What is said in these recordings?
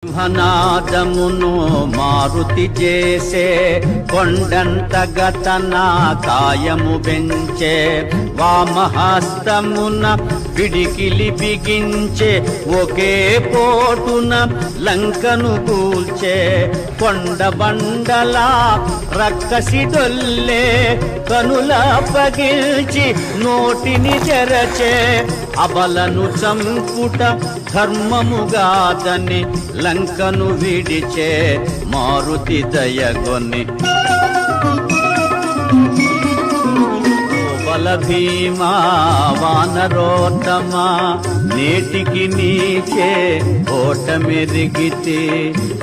సింహనాదమును మారుతి చేసే కొండంత గతన కాయము పెంచే వామహస్తమున పిడికిలి బిగించే ఒకే పోటున లంకను కూల్చే కొండ బండల రక్కసి డొల్లే కనుల పగిల్చి నోటిని తెరచే అబలను చంపుట ధర్మముగాదని లంకను విడిచే మారుతి దయగొని బల భీమా వానరోత్తమా నేటికి నీచే ఓటమెరిగితే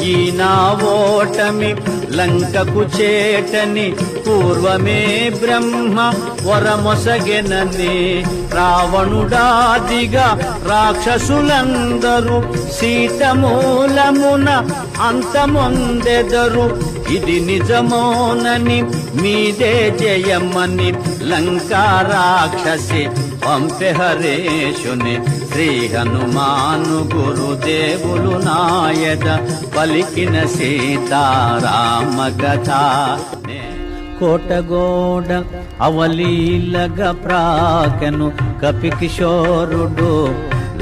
ఈ నా ఓటమి లంకకు చేటని పూర్వమే బ్రహ్మ వరమొసగెనని రావణుడాదిగా రాక్షసులందరూ సీతమూలమున అంతమొందెదరు ఇది నిజమోనని మీదే జయమని లంకా రాక్షసి పంపె హరేషుని శ్రీ హనుమాను గురుదేవులు నాయద పలికిన సీతారామ కథ కోటగోడ అవలీలగ ప్రాకెను కపికిశోరుడు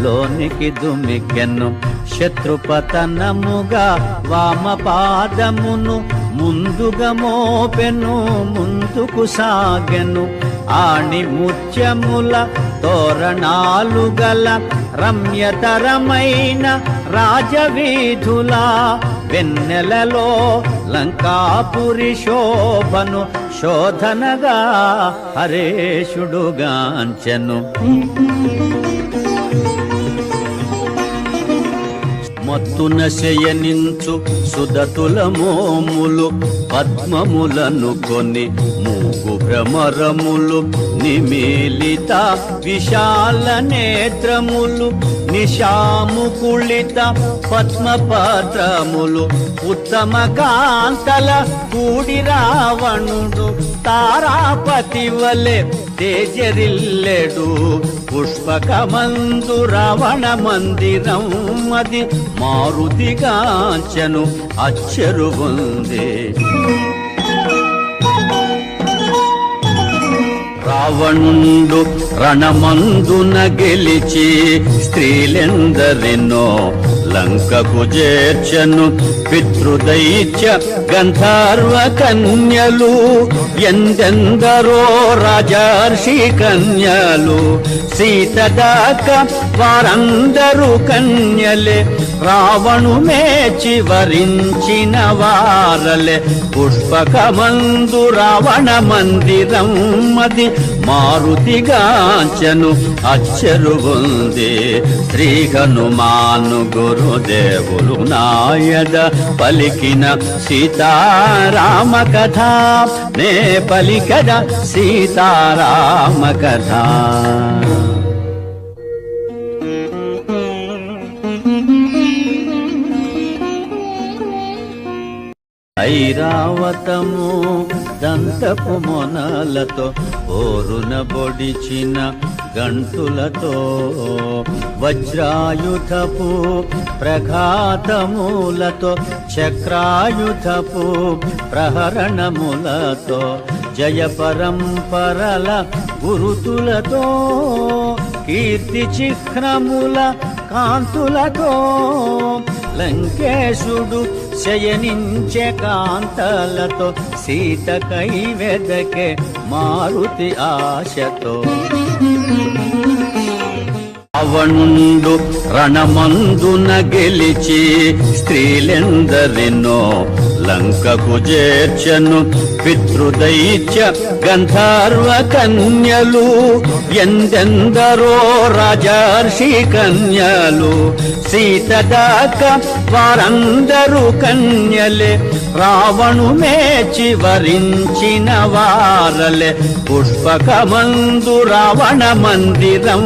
లోనికి దుమికెను శత్రుపతనముగా వామపాదమును ముందుగా మోపెను ముందుకు సాగెను ఆణి ముత్యముల తోరణాలు గల రమ్యతరమైన రాజవీధుల వెన్నెలలో లంకాపురి శోభను శోధనగా హరేషుడుగాంచెను మత్తున శయనించు సుదతుల మోములు పద్మములను కొని మూగు భ్రమరములు నిమీలిత విశాల నేత్రములు నిశాముకుళిత పద్మపత్రములు ఉత్తమ కాంతల కూడి రావణుడు తారాపతి వలె తేజరిల్లెడు పుష్పకమందు రావణ మందిరం అది మారుతిగాంచెను అచ్చరు ఉంది రావణుండు రణమందున గెలిచి స్త్రీలెందరినో లంకకు చేర్చను పితృదైత్య గంధర్వ కన్యలు ఎందెందరో రాజర్షి కన్యలు సీత దాకా వారందరూ కన్యలే రావణు మేచి వరించిన వారలే పుష్పకమందు రావణ మందిరం అది మారుతిగాంచెను అచ్చరు ఉంది శ్రీ హనుమాను గురుదేవులు నాయద పలికిన సీతారామ కథ నే పలికద సీతారామ కథ ఐరావతము దంతపు మొనలతో ఓరున బొడిచిన గంటులతో వజ్రాయుధపు ప్రఘాతములతో చక్రాయుధపు ప్రహరణములతో జయ పరంపరల గురుతులతో కీర్తి చిహ్నముల కాంతులతో లంకేశుడు శయనించే కాంతలతో సీత కైవెదకే మారుతి ఆశతో రావణుండు రణమందున గెలిచి స్త్రీలెందరినో లంకకు చేర్చను పితృదైత్య గంధర్వ కన్యలు ఎందెందరో రాజర్షి కన్యలు సీత దాకా వారందరూ కన్యలే రావణు మేచి వరించిన వారలే పుష్పకమందు రావణ మందిరం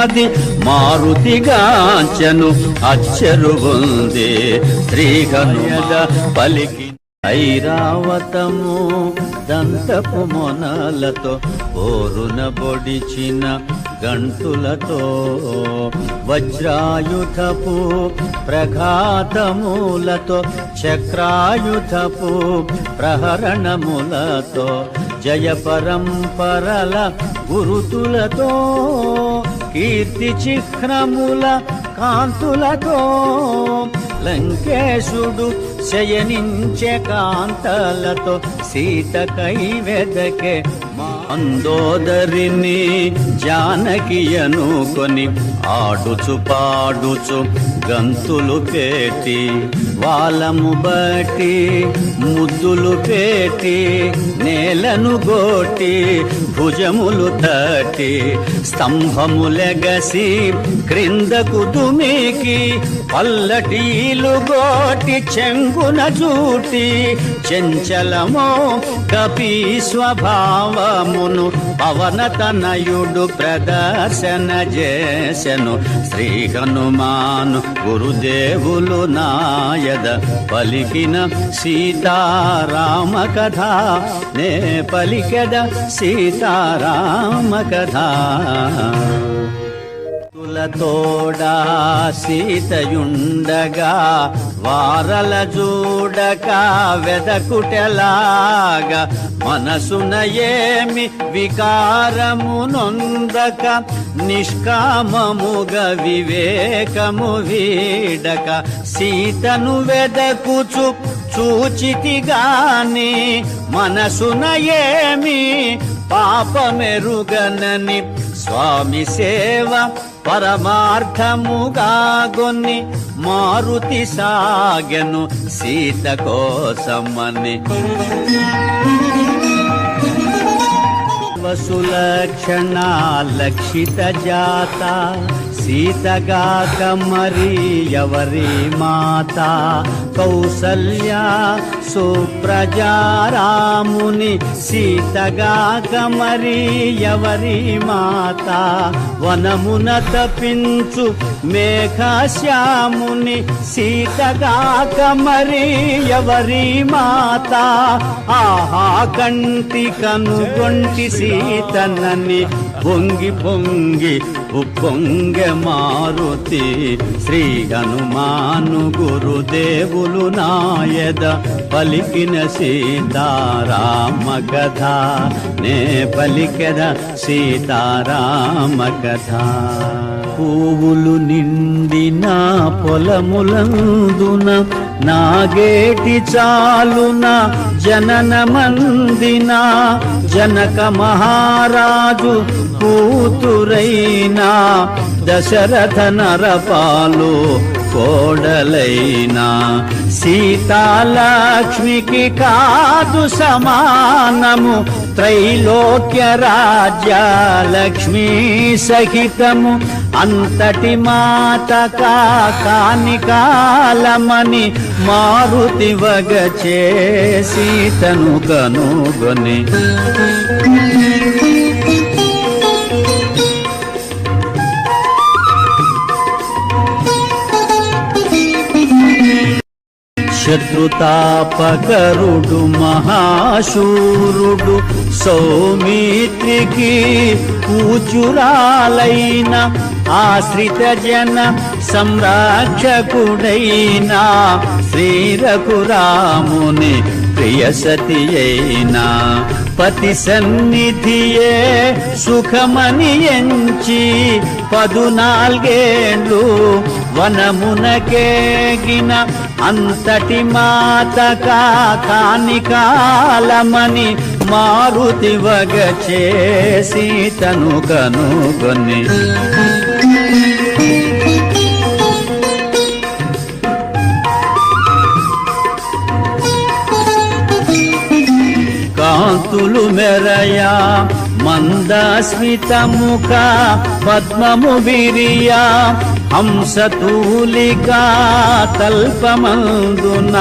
అది మారుతిగాంచెను అచ్చరు ఉంది శ్రీ హనుమద పలికి ఐరావతము దంతపు మొనలతో ఓరున బొడిచిన గంటులతో వజ్రాయుధపు ప్రఘాతములతో చక్రాయుధపు ప్రహరణములతో జయ పరంపరల గురుతులతో కీర్తి చిహ్నముల కాంతులతో లంకేశుడు శయనించే కాంతలతో సీత కైవెదకే మందోదరిని జానకి అనుకొని ఆడుచు పాడుచు గంతులు పెట్టి వాలము బట్టి ముద్దులు పెట్టి నేలను గోటి భుజములు తట్టి స్తంభములెగసి క్రిందకు దుమికి పల్లటీలు గోటి చెంగున చూటి చెంచలమో కపి స్వభావమును పవనతనయుడు ప్రదర్శన చేసెను. శ్రీ హనుమాను గురుదేవులు నాయద పలికిన సీతారామ కథ నే పలికెద సీతారామ కథ. తోడా సీతయుండగా వారల చూడక వెదకుటెలాగా మనసున ఏమి వికారము నొందక నిష్కామముగ వివేకము వీడక సీతను వెదకుచు చూచితిగాని మనసున ఏమి పాపమెరుగనని స్వామి సేవ పరమార్థముగా గొన్ని మారుతి సాగెను సీత కోసమని. వసులక్షణ లక్షిత జాత సీతగాక మరి ఎవరి మాత కౌసల్య సుప్రజారాముని సీతగాక మరి ఎవరి మాత వనమున తపించు మేఘశ్యాముని సీతగాక మరి ఎవరి మాత ఆహా కంటి కనుగొంటి సీతనని పొంగి పొంగి ఉప్పొంగె మారుతి. శ్రీ హనుమాను గురుదేవులు నాయద పలికిన సీతారామ కథ నే పలికెద సీతారామ కథ. పువ్వులు నిండిన పొలములందున నాగేటి చాలున జనన మందిన జనక మహారాజు కూతురైనా దశరథ నరపాలు కోడలైనా సీతాలక్ష్మికి కాదు సమానము త్రైలోక్య రాజ్య లక్ష్మీ సహితము అంతటి మాత కాని కాలమని మారుతి వగచే సీతను కనుగొని. శత్రుతాపకరుడు మహాశూరుడు సౌమిత్రికి పూజురాలైన ఆశ్రిత జన సంరక్షకుడైన శ్రీరఘురాముని ప్రియసతి అయినా పతి సన్నిధియే సుఖమని ఎంచి 14 వనమునకేగిన అంతటి మాత కాని కాలమని మారుతి వగచే సీతను కనుగొని. కాంతులు మెరయా మందస్మితముఖ పద్మము విరియా హంసతూలికా తల్పమందున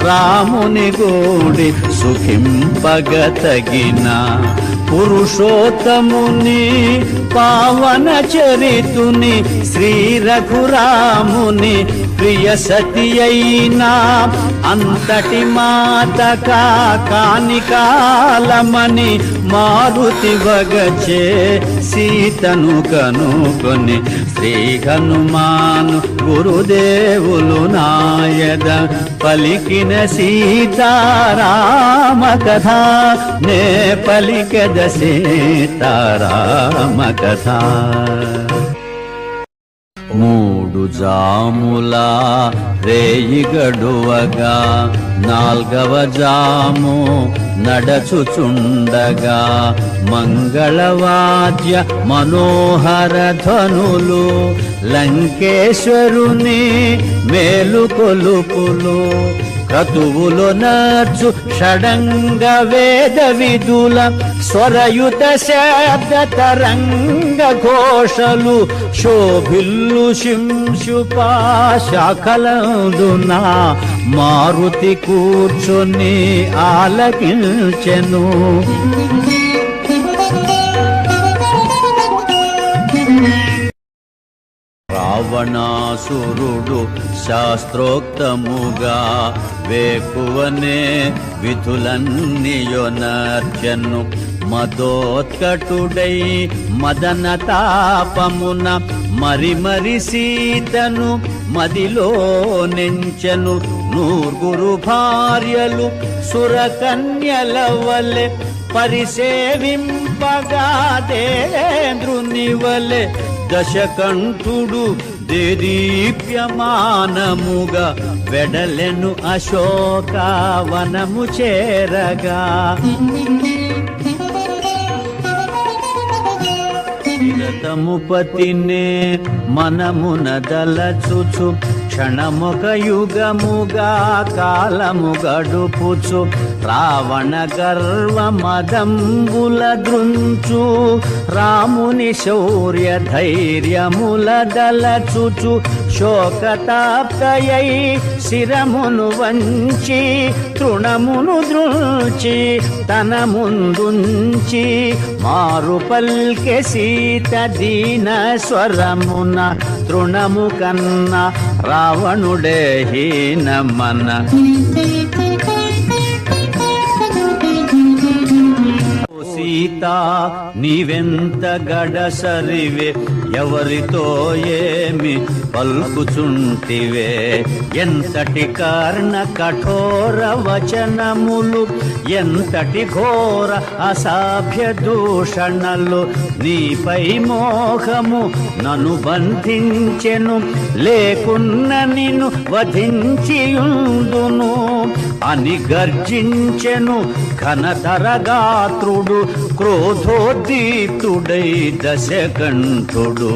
రాముని గూడి సుఖింపగతగిన పురుషోత్తముని పావన చరితుని శ్రీ రఘురాముని ప్రియ సతి అయినా అంతటి మాతక కాని కాలమని మారుతి వగచే సీతను కనుకొని శ్రీ హనుమాను గురుదేవులు నాయద పలికిన సీతారామ కథ నే పలికద సీతారామ కథ. మూడు జాముల రేయి గడువగా నాల్గవ జాము నడచుచుండగా మంగళవాద్య మనోహర ధ్వనులు లంకేశ్వరుని మేలుకొలుపులు క్రతువులు నర్చు షడంగ వేద విదుల స్వరయుత శబ్ద తరంగ ఘోషలు శోభిల్లు శింశుపా శాఖలందున మారుతి కూర్చొని ఆలకించెను. రావణాసురుడు శాస్త్రోక్తముగా వేకువనే విధులన్నీయొనర్చెను. మదోత్కటుడై మదన తాపమున మరి సీతను మదిలో నెంచెను. నూర్గురు భార్యలు సురకన్యల వలె పరిసేవింపగా దేంద్రుని వలె దశకంఠుడు దేదీప్యమానముగా వెడలెను అశోకవనము చేరగా. నిరతముపతినే మనమున దలచుచు క్షణముక యుగముగా కాలము గడుపుచు రావణ గర్వ మదంబుల దృంచు రాముని శౌర్య ధైర్యముల దలచుచు శోకతాప్తయై శిరమును వంచి తృణమును దృంచి తన ముందుంచి మారు పల్కె సీత దీన స్వరమున తృణము కన్నా రావణుడే హీనమన. సీత నీవెంత గడసరివే ఎవరితో ఏమి పలుకుచుంటివే ఎంతటి కారణ కఠోర వచనములు ఎంతటి ఘోర అసాభ్య దూషణలు నీపై మోహము నన్ను బంధించెను లేకున్న నిన్ను వధించియుందును అని గర్జించెను ఘనతరగాత్రుడు క్రోధోద్దీప్తుడై దశకంఠుడు.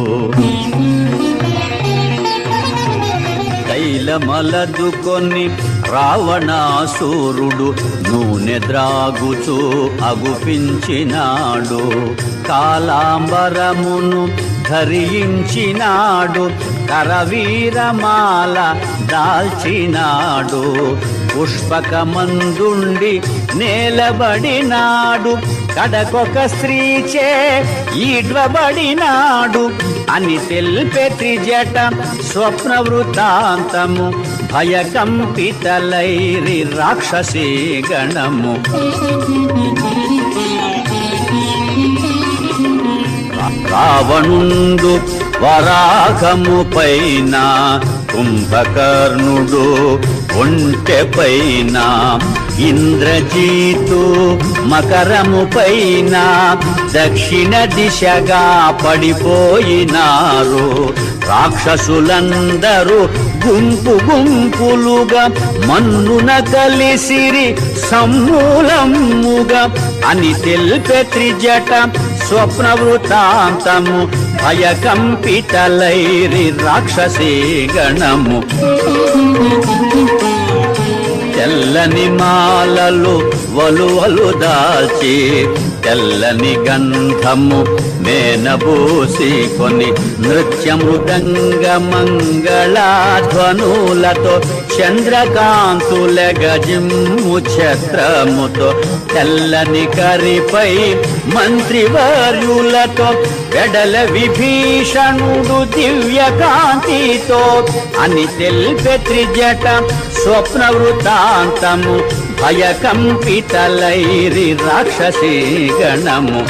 తైలమలదుకొని రావణాసురుడు నూనె ద్రాగుచు అగుపించినాడు కాలాంబరమును ధరించినాడు కరవీరమాల దాల్చినాడు పుష్పకమందుండి నేలబడినాడు కడకొక స్త్రీచే ఈడ్వబడినాడు అని తెల్పె త్రిజట స్వప్న వృత్తాంతము భయకంపితలైరి రాక్షసీ గణము. రావణుండు వరాహము పైన కుంభకర్ణుడు ఒంటె పైన ఇంద్రజీతు మకరము పైన దక్షిణ దిశగా పడిపోయినారు రాక్షసులందరూ గుంపు గుంపులుగా మన్నున కలిసిరి సమూలముగా అని తెల్పె త్రిజట స్వప్న వృత్తాంతము భయకంపితలైరి రాక్షసీ గణము. తెల్లని మాలలు వలువలు దాల్చి తెల్లని గంధము మేనబూసి కొని నృత్య మృదంగ మంగళధ్వనులతో చంద్రకాంతుల గజిమ్ము ఛత్రముతో తెల్లని కరిపై మంత్రివర్యులతో వెడల విభీషణుడు దివ్య కాంతితో అని తెల్పె త్రిజట స్వప్న వృతాంతము భయకంపితలైరి రాక్షసీ గణము